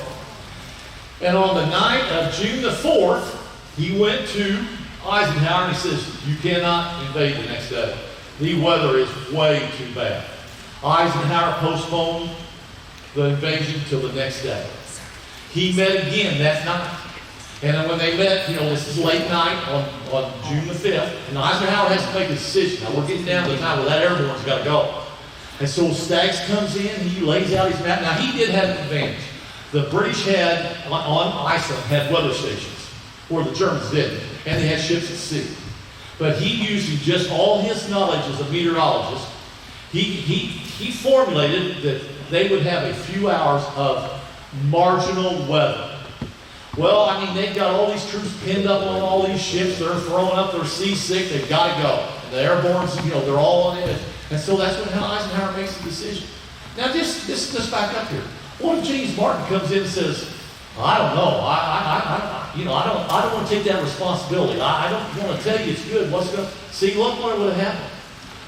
And on the night of June the 4th, he went to Eisenhower and he says, you cannot invade the next day. The weather is way too bad. Eisenhower postponed the invasion till the next day. He met again that night. And then when they met, you know, this is late night on June the 5th, and Eisenhower has to make a decision. Now we're getting down to the time where that airborne's got to go. And so Staggs comes in, he lays out his map. Now he did have an advantage. The British had, on Iceland, had weather stations, where the Germans didn't. And they had ships at sea. But he, using just all his knowledge as a meteorologist, he formulated that they would have a few hours of marginal weather. Well, I mean, they've got all these troops pinned up on all these ships. They're throwing up. They're seasick. They've got to go. And the airborne's, you know, they're all on edge. And so that's when Eisenhower makes the decision. Now, just back up here. What if James Martin comes in and says, I don't know. I don't want to take that responsibility. I don't want to tell you it's good. What's going to see? Look what would have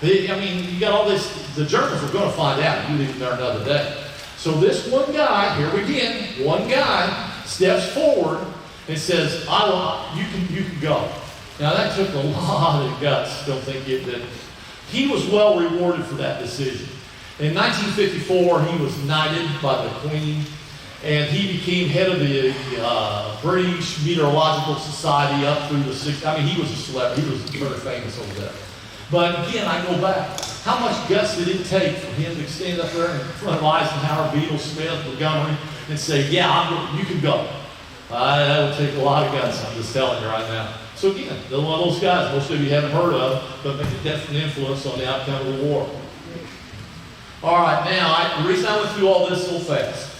happened. I mean, you got all this. The Germans were going to find out. You leave there another day. So this one guy, here again, one guy steps forward and says, you can go. Now that took a lot of guts. Don't think it did. He was well rewarded for that decision. In 1954, he was knighted by the Queen. And he became head of the British Meteorological Society up through the 60s. I mean, he was a celebrity. He was very famous over there. But again, I go back. How much guts did it take for him to stand up there in front of Eisenhower, Beadle, Smith, Montgomery, and say, yeah, you can go? That would take a lot of guts, I'm just telling you right now. So again, they're one of those guys most of you haven't heard of, but make a definite influence on the outcome of the war. All right, now, the reason I went through all this so fast,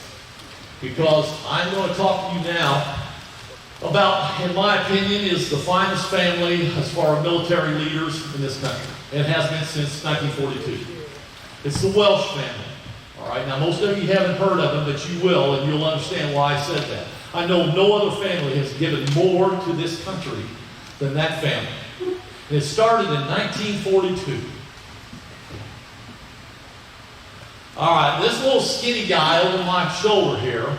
because I'm going to talk to you now about, in my opinion, is the finest family as far as military leaders in this country. It has been since 1942. It's the Welsh family. All right, now most of you haven't heard of them, but you will, and you'll understand why I said that. I know no other family has given more to this country than that family. And it started in 1942. All right, this little skinny guy over my shoulder here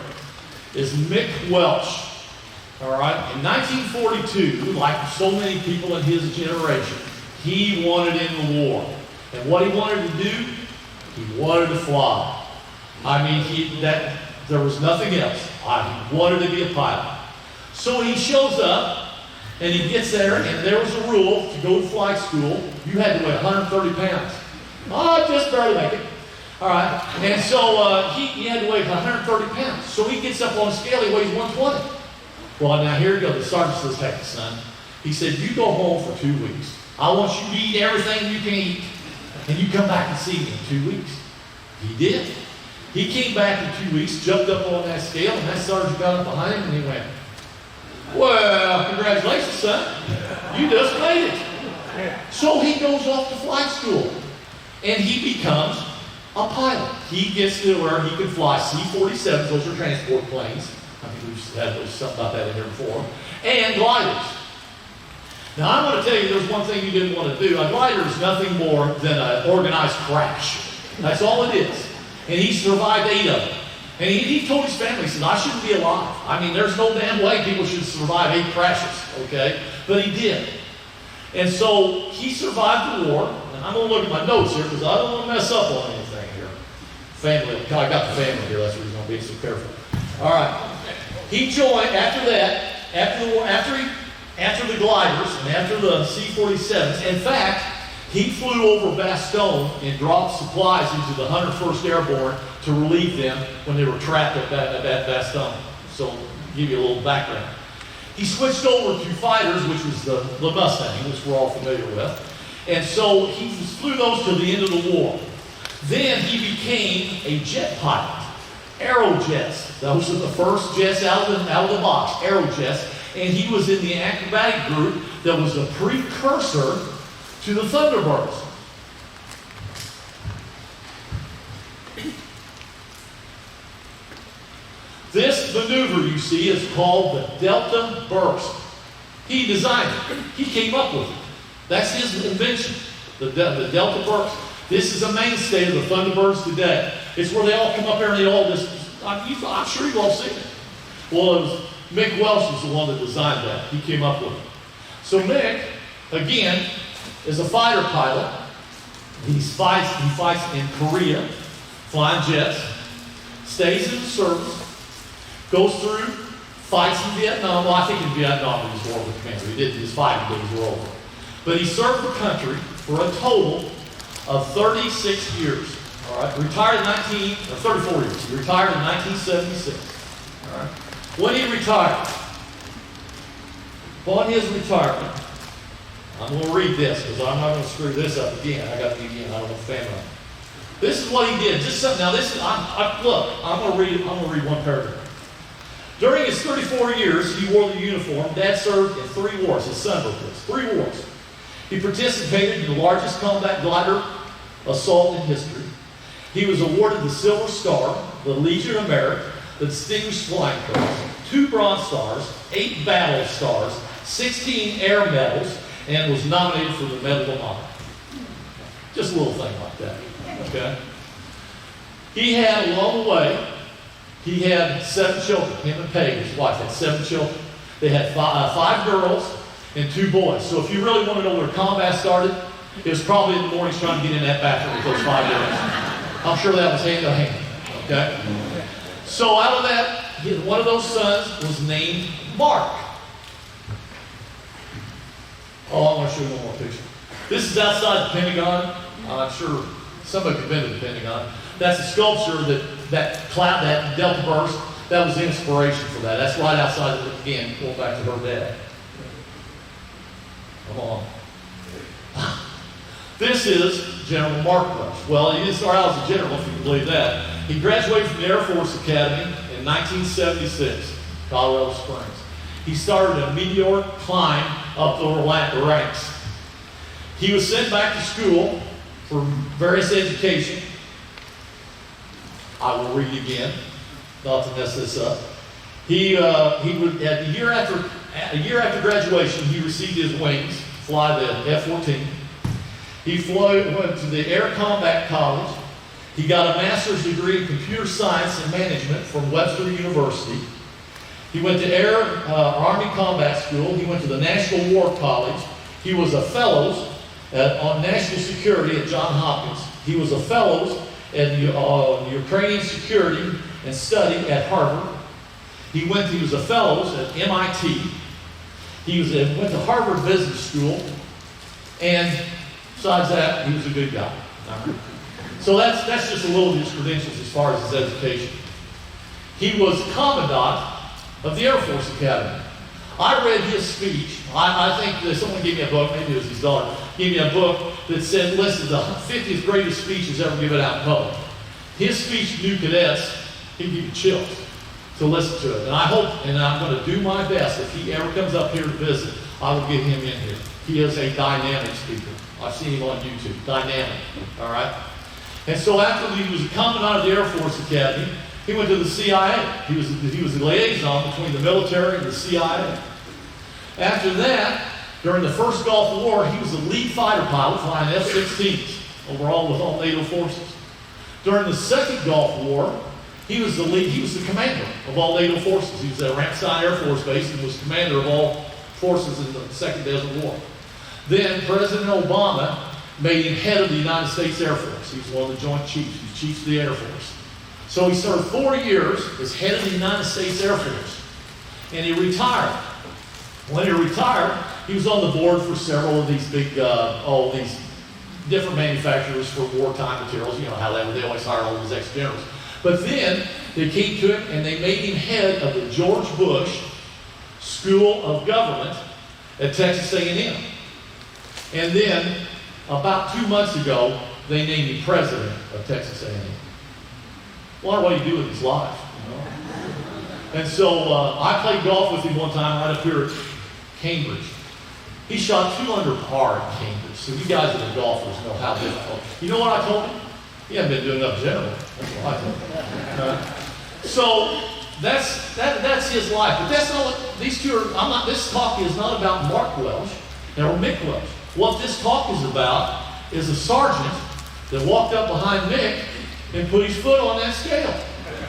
is Mick Welch. All right, in 1942, like so many people in his generation, he wanted in the war. And what he wanted to do, he wanted to fly. I mean, there was nothing else. He wanted to be a pilot. So he shows up, and he gets there, and there was a rule to go to flight school. You had to weigh 130 pounds. I just barely make it. All right, and so he had to weigh 130 pounds. So he gets up on the scale, he weighs 120. Well, now here you go. The sergeant says, heck, son. He said, you go home for 2 weeks. I want you to eat everything you can eat, and you come back and see me in 2 weeks. He did. He came back in 2 weeks, jumped up on that scale, and that sergeant got up behind him, and he went, well, congratulations, son. You just made it. So he goes off to flight school, and he becomes a pilot. He gets to where he can fly C-47s, those are transport planes. I think we've had something about that in here before. And gliders. Now, I'm going to tell you there's one thing you didn't want to do. A glider is nothing more than an organized crash. That's all it is. And he survived 8 of them. And he told his family, he said, I shouldn't be alive. I mean, there's no damn way people should survive 8 crashes, okay? But he did. And so he survived the war. And I'm going to look at my notes here because I don't want to mess up on anything here. Family, I got the family here. That's the reason I'm being so careful. All right. He joined after that, after the war, after the gliders and after the C-47s. In fact, he flew over Bastogne and dropped supplies into the 101st Airborne to relieve them when they were trapped at Bastogne. So, give you a little background. He switched over to fighters, which was the Mustang, which we're all familiar with. And so he flew those to the end of the war. Then he became a jet pilot. Aerojets. Those are the first jets out of the box, Aerojets. And he was in the acrobatic group that was a precursor to the Thunderbirds. This maneuver you see is called the Delta Burst. He designed it. He came up with it. That's his invention, the Delta Burst. This is a mainstay of the Thunderbirds today. It's where they all come up there and they all just, I'm sure you've all seen it. Well, it was Mick Welch was the one that designed that. He came up with it. So Mick, again, is a fighter pilot. He fights in Korea, flying jets, stays in the service, goes through, fights in Vietnam. Well, I think in Vietnam he was war with commander. He did his fighting, but he was over. But he served the country for a total of 36 years. All right, retired in 34 years. He retired in 1976. All right. When he retired, upon his retirement, I'm going to read this because I'm not going to screw this up again. I got the again. I don't know if family. This is what he did. Just something. Now this. Look. I'm going to read one paragraph. During his 34 years, he wore the uniform. Dad served in 3 wars. His son wrote this. 3 wars. He participated in the largest combat glider assault in history. He was awarded the Silver Star, the Legion of Merit, the Distinguished Flying Cross, 2 Bronze Stars, 8 Battle Stars, 16 Air Medals, and was nominated for the Medal of Honor. Just a little thing like that. Okay? He had, along the way, he had 7 children. Him and Peggy, his wife, had 7 children. They had 5 girls and 2 boys. So if you really want to know where combat started, it was probably in the mornings trying to get in that bathroom with those 5 girls. I'm sure that was hand to hand. Okay? So out of that, one of those sons was named Mark. Oh, I want to show you one more picture. This is outside the Pentagon. I'm sure some of you have been to the Pentagon. That's a sculpture that Delta Burst, that was the inspiration for that. That's right outside of it again, going back to her dad. Come on. This is General Mark Rush. Well, he didn't start out as a general, if you can believe that. He graduated from the Air Force Academy in 1976, Colorado Springs. He started a meteoric climb up the ranks. He was sent back to school for various education. I will read again, not to mess this up. He would, a year after graduation, he received his wings, fly the F-14. He went to the Air Combat College. He got a master's degree in computer science and management from Webster University. He went to Army Combat School. He went to the National War College. He was a fellows on national security at Johns Hopkins. He was a fellows in Ukrainian security and study at Harvard. He was a fellows at MIT. He went to Harvard Business School, and besides that, he was a good guy. So that's just a little of his credentials as far as his education. He was commandant of the Air Force Academy. I read his speech. I think that someone gave me a book, maybe it was his daughter, gave me a book that said, listed the 50th greatest speeches ever given out in public. His speech to new cadets, he'd give you chills to listen to it. And I hope, and I'm going to do my best, if he ever comes up here to visit, I will get him in here. He is a dynamic speaker. I've seen him on YouTube. Dynamic. All right? And so after he was a commandant of the Air Force Academy, he went to the CIA. He was the liaison between the military and the CIA. After that, during the first Gulf War, he was the lead fighter pilot flying F-16s overall with all NATO forces. During the second Gulf War, he was the commander of all NATO forces. He was at Ramstein Air Force Base and was commander of all forces in the Second Desert War. Then President Obama made him head of the United States Air Force. He was one of the Joint Chiefs. He was Chief of the Air Force. So he served 4 years as head of the United States Air Force. And he retired. When he retired, he was on the board for several of these big, all these different manufacturers for wartime materials. You know how they always hire all these ex-generals. But then they came to him and they made him head of the George Bush School of Government at Texas A&M. And then about 2 months ago, they named him president of Texas A&M. Well, what do you do with his life? You know? And so I played golf with him one time right up here at Cambridge. He shot 2 under par at Cambridge. So you guys that are golfers know how difficult. You know what I told him? He hadn't been doing enough general. That's what I told him. So that's his life. But that's not what these two are. I'm not. This talk is not about Mark Welsh or Mick Welsh. What this talk is about is a sergeant that walked up behind Mick and put his foot on that scale.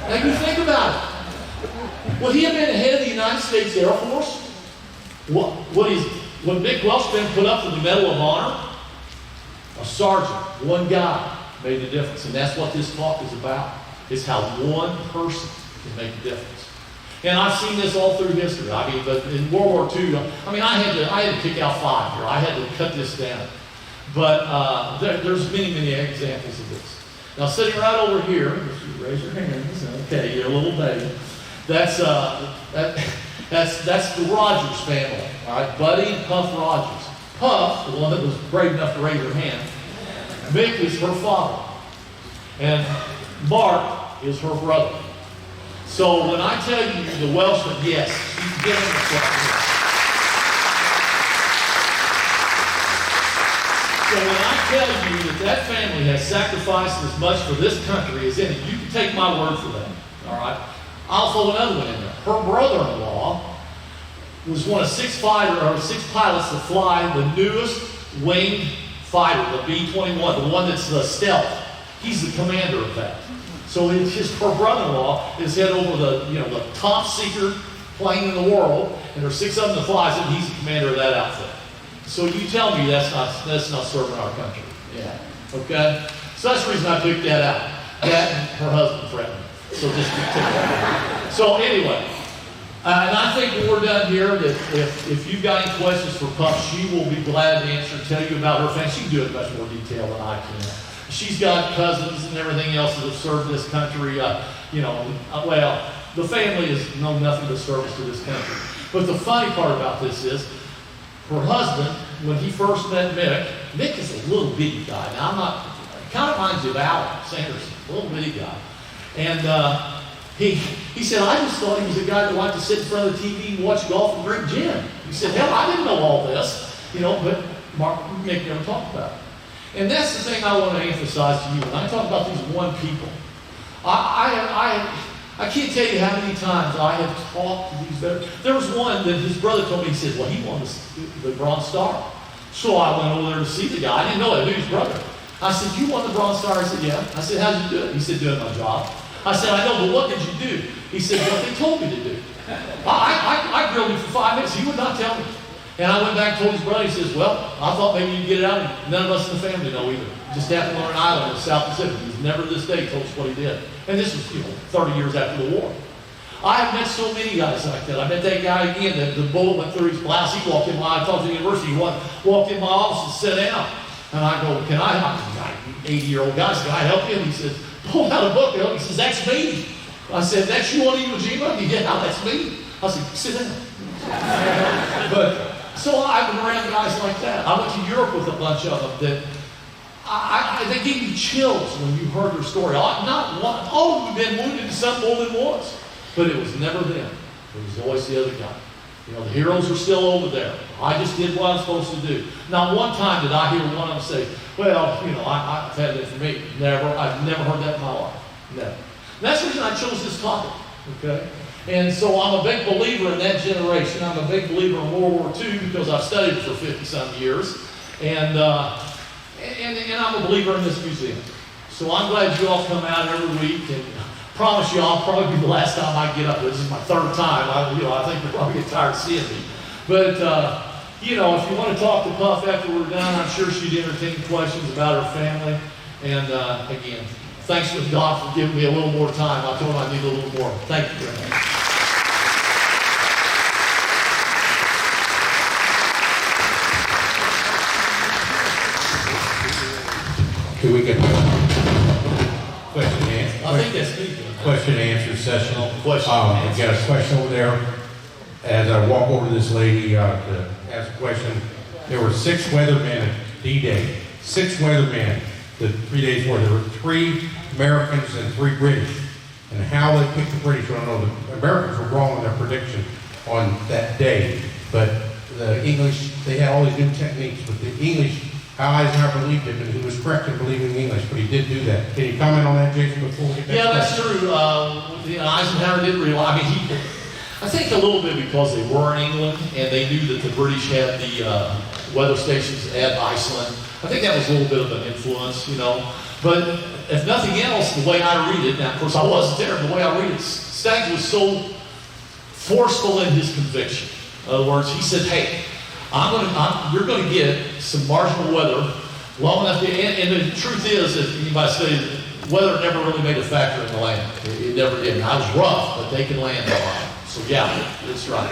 Now you think about it. Would he have been head of the United States Air Force? Would Mick Welsh been put up for the Medal of Honor? A sergeant, one guy, made the difference. And that's what this talk is about, is how one person can make a difference. And I've seen this all through history. I mean, but in World War II, I mean, I had to pick out 5 here. I had to cut this down. But there's many, many examples of this. Now, sitting right over here, if you raise your hands, okay, you're a little baby. That's the Rogers family, all right? Buddy and Puff Rogers. Puff, the one that was brave enough to raise her hand. Mick is her father. And Mark is her brother. So when I tell you the Welshman, yes, she's getting the stuff. So when I tell you that family has sacrificed as much for this country as any, you can take my word for that, all right? I'll throw another one in there. Her brother-in-law was one of 6 pilots to fly the newest winged fighter, the B-21, the one that's the stealth. He's the commander of that. So her brother-in-law is head over the top secret plane in the world, and there's 6 of them that flies it, and he's the commander of that outfit. So you tell me that's not serving our country. Yeah. Okay? So that's the reason I picked that out. That and her husband threatened. So just be careful. So anyway, and I think when we're done here, that if you've got any questions for Puff, she will be glad to answer and tell you about her family. She can do it in much more detail than I can. She's got cousins and everything else that have served this country. Well, the family has known nothing but service to this country. But the funny part about this is, her husband, when he first met Mick is a little bitty guy. Now, kind of reminds you of Alan Sanderson, a little bitty guy. And he said, I just thought he was a guy that liked to sit in front of the TV and watch golf and drink gin. He said, hell, I didn't know all this. But Mick never talked about it. And that's the thing I want to emphasize to you. When I talk about these one people, I can't tell you how many times I have talked to these veterans. There was one that his brother told me, he said, well, he won the Bronze Star. So I went over there to see the guy. I didn't know it. I knew his brother. I said, you won the Bronze Star? I said, yeah. I said, how'd you do it? He said, doing my job. I said, I know, but what did you do? He said, what they told me to do. I grilled him for 5 minutes. He would not tell me. And I went back and told his brother, he says, well, I thought maybe you'd get it out, and none of us in the family know either. Just happened on an island in the South Pacific. He's never to this day told us what he did. And this was, 30 years after the war. I have met so many guys like that. I met that guy again, that the bullet went through his blouse. He walked in I talked to the university, he walked in my office and sat down. And I go, I'm an 80-year-old guy, so can I help you? And he says, pull out a book. He says, that's me. I said, that's you on Iwo Jima? Yeah, that's me. I said, sit down. But so I've been around guys like that. I went to Europe with a bunch of them that they gave me chills when you heard their story. Not one, all of them have been wounded in some more than once. But it was never them. It was always the other guy. The heroes are still over there. I just did what I'm supposed to do. Not one time did I hear one of them say, well, I've had that for me. Never. I've never heard that in my life. Never. And that's the reason I chose this topic. Okay? And so I'm a big believer in that generation. I'm a big believer in World War II because I've studied it for 50-some years. And I'm a believer in this museum. So I'm glad you all come out every week. And I promise you I'll probably be the last time I get up. This is my 3rd time. I think you'll probably get tired of seeing me. But you know, if you want to talk to Puff after we're done, I'm sure she'd entertain questions about her family. And again, thanks to God for giving me a little more time. I told him I need a little more. Thank you very much. Can we get question and answer? I think that's me. Question and answer session. Question and I've got a question over there. As I walk over to this lady to ask a question, there were 6 weathermen at D-Day. 6 weathermen the 3 days where there were 3 Americans and 3 British. And how they picked the British, I don't know. The Americans were wrong in their prediction on that day. But the English, they had all these new techniques. But the English, how Eisenhower believed him, and he was correct in believing English, but he did do that. Can you comment on that, Jayson, before we get back Yeah, to that's that? true. Eisenhower did realize, I think a little bit because they were in England and they knew that the British had the weather stations at Iceland. I think that was a little bit of an influence, you know. But if nothing else, the way I read it, now of course I wasn't there, but the way I read it, Staggs was so forceful in his conviction. In other words, he said, hey, you're going to get some marginal weather long enough to, and the truth is, if anybody studied, weather never really made a factor in the land. It never did. Now, it was rough, but they can land all right. So yeah, that's right.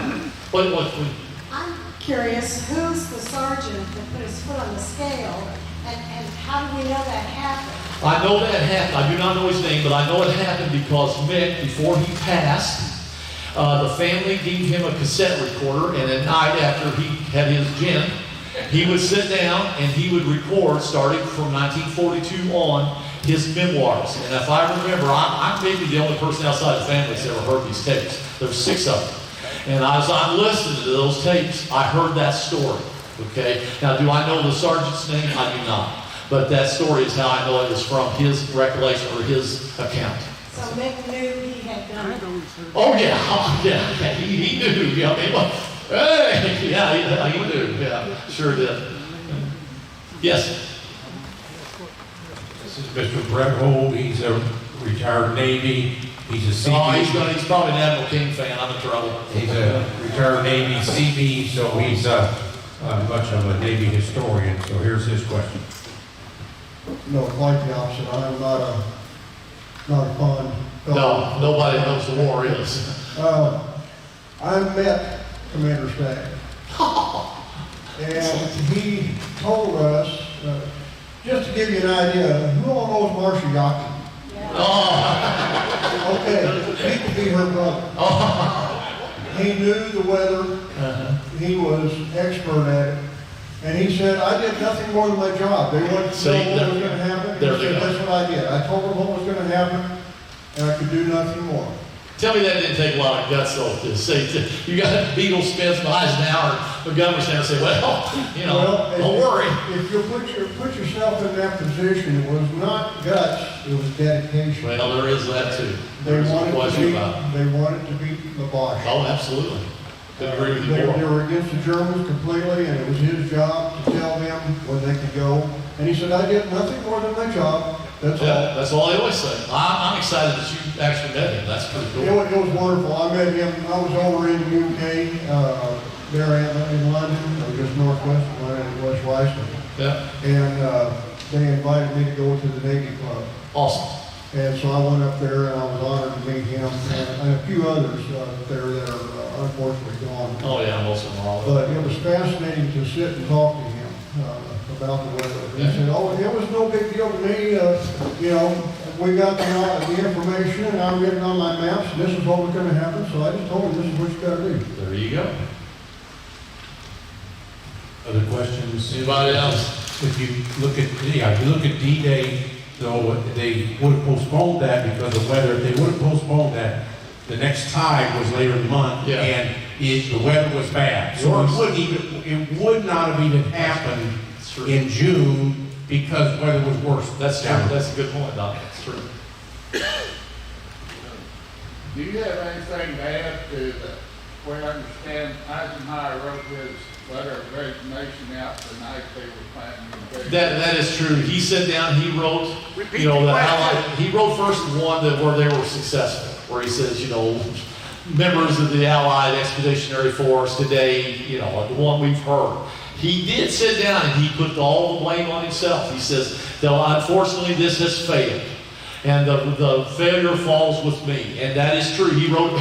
I'm curious, who's the sergeant that put his foot on the scale, and how do we know that happened? I know that happened. I do not know his name, but I know it happened because Mick, before he passed, the family gave him a cassette recorder, and at night after he had his gin, he would sit down and he would record, starting from 1942 on, his memoirs. And if I remember, I'm maybe the only person outside the family that's ever heard these tapes. There's 6 of them. And as I'm listening to those tapes, I heard that story. Okay? Now, do I know the sergeant's name? I do not. But that story is how I know it is from his recollection or his account. So Mick knew he had done it. Oh, yeah. Oh, yeah. He knew. Yeah, hey, yeah, he knew. Yeah, sure did. Yes. This is Mr. Brett Holt. He's a retired Navy. He's a CB. Oh, he's probably an Admiral King fan. I'm in trouble. He's a retired Navy CB, so he's much of a Navy historian. So here's his question. No, quite the opposite. I'm not a fond fellow. No, nobody knows the war is. I met Commander Stagg. And he told us, just to give you an idea, who all knows Marcia Yaki? Oh. Okay, he could be her brother. Oh. He knew the weather. He was expert at it. And he said, I did nothing more than my job. They wanted to know what was going to happen. He said, that's what I did. I told them what was going to happen, and I could do nothing more. Tell me that didn't take a lot of guts, though, to say, you got Beetle, Spence, Eisenhower, Montgomery stand and say, well, you know, don't worry. If you put yourself in that position, it was not guts, it was dedication. Well, there is that, too. They There's no wanted question about it. to beat the Bosch. Oh, absolutely. Couldn't agree with you They more. were against the Germans completely, and it was his job to tell them where they could go. And he said, I did nothing more than my job. That's Yeah, all. that's all they always say. I'm excited that you actually met him. That's pretty cool. It was wonderful. I met him, I was over in the UK, there in London, or just northwest of London, West Riceland. Yeah. And they invited me to go to the Navy Club. Awesome. And so I went up there and I was honored to meet him and a few others there that are unfortunately gone. Oh, yeah, most of them are all. But it was fascinating to sit and talk to him about the weather. He said, oh, it was no big deal to me. You know, we got the information and I read it on my maps and this is what was going to happen. So I just told him this is what you got to do. There you go. Other questions? Anybody else? If you look at D-Day, though, they would have postponed that because of weather. If they would have postponed that, the next tide was later in the month, Yeah. and the weather was bad. So it would not have even happened in June because weather was worse. That's true. That's a good point, Doc. That's true. Do you have anything to add to where I understand Eisenhower wrote his letter of resignation out the night they were planning to invade? That is true. He sat down, he wrote, you know, he wrote first one where they were successful, where he says, you know, members of the Allied Expeditionary Force today, you know, like the one we've heard. He did sit down and he put all the blame on himself. He says, though unfortunately this has failed. And the failure falls with me. And that is true. He wrote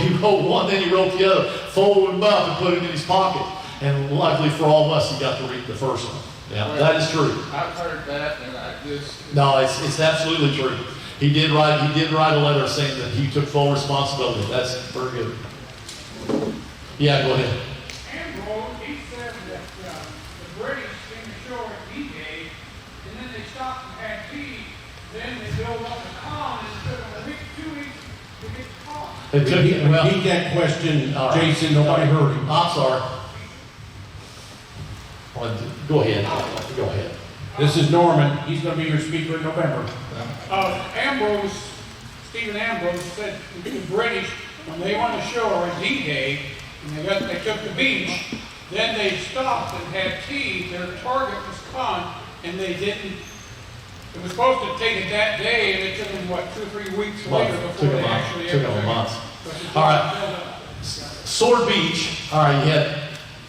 one, then he wrote the other, folded him up and put it in his pocket. And luckily for all of us, he got to read the first one. Yeah, Well, that is true. I've heard that, and I just. No, it's absolutely true. He did write a letter saying that he took full responsibility. That's very good. Yeah, go ahead. Ambrose, he said that the British came ashore at D-Day, and then they stopped and had tea, then they built up a calm, and it took them a week, 2 weeks to get calm. It took Repeat well, that question, all right. Jason, nobody heard him. I'm sorry. Well, go ahead. Go ahead. This is Norman, he's gonna be your speaker in November. Stephen Ambrose said that the British, when they went ashore at D-Day, and they took the beach, then they stopped and had tea, their target was Caen, and they didn't, it was supposed to take it that day, and it took them, 2 or 3 weeks later before they actually Took them a month. All right. Sword Beach. All right, you had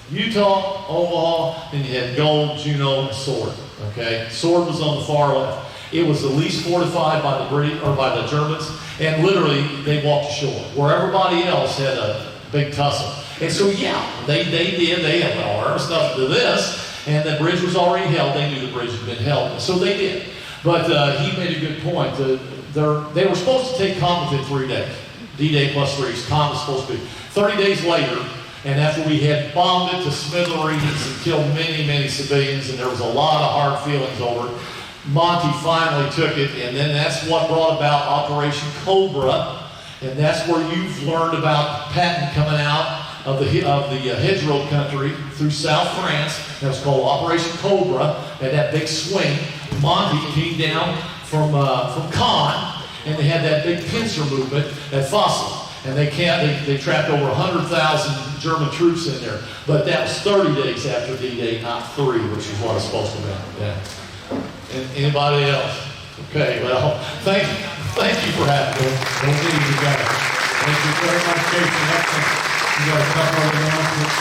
Utah, Omaha, and you had Gold, Juneau, and Sword. Okay, Sword was on the far left. It was the least fortified by the British or by the Germans, and literally they walked ashore where everybody else had a big tussle. And so yeah, they did. They had well, there was nothing to this, and the bridge was already held. They knew the bridge had been held, and so they did. But he made a good point. They were supposed to take Caen within 3 days. D-Day plus 3. Caen was supposed to be 30 days later. And after we had bombed it to smithereens and killed many, many civilians, and there was a lot of hard feelings over it, Monty finally took it, and then that's what brought about Operation Cobra, and that's where you've learned about Patton coming out of the hedgerow country through South France. That was called Operation Cobra, and that big swing. Monty came down from Caen, and they had that big pincer movement at Fossel. And they trapped over 100,000 German troops in there. But that was 30 days after D-Day, not 3, which is what it's supposed to be. Yeah. And anybody else? Okay, well, thank you for having me. Don't leave, you guys. Thank you very much, Jason. Excellent. You got a couple of announcements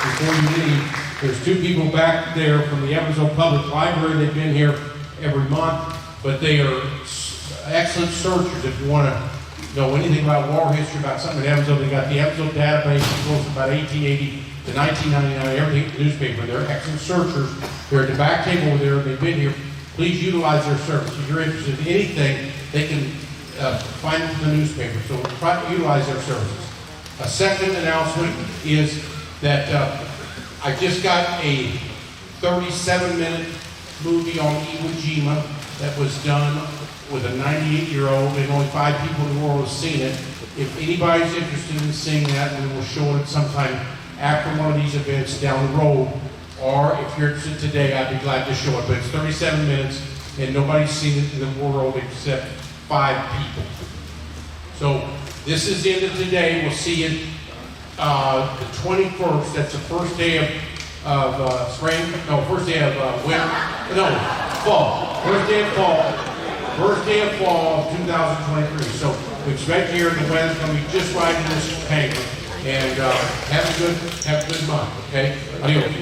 before you leave. There's 2 people back there from the Evansville Public Library. They've been here every month, but they are excellent searchers if you want to know anything about war history, about something in Evansville. They got the Evansville database that goes from about 1880 to 1999, everything in the newspaper. They're excellent searchers. They're at the back table over there. They've been here. Please utilize their service. If you're interested in anything, they can find it in the newspaper. So try to utilize their services. A second announcement is that I just got a 37-minute movie on Iwo Jima that was done with a 98-year-old, and only 5 people in the world have seen it. If anybody's interested in seeing that, we will show it sometime after one of these events down the road. Or if you're interested today, I'd be glad to show it. But it's 37 minutes, and nobody's seen it in the world except 5 people. So this is the end of today. We'll see you the 21st. That's the first day of spring. No, first day of winter. No, fall. First day of fall. First day of fall of 2023. So we expect here the weather's going to be just right in this hangar. And have a good month, okay? Adios.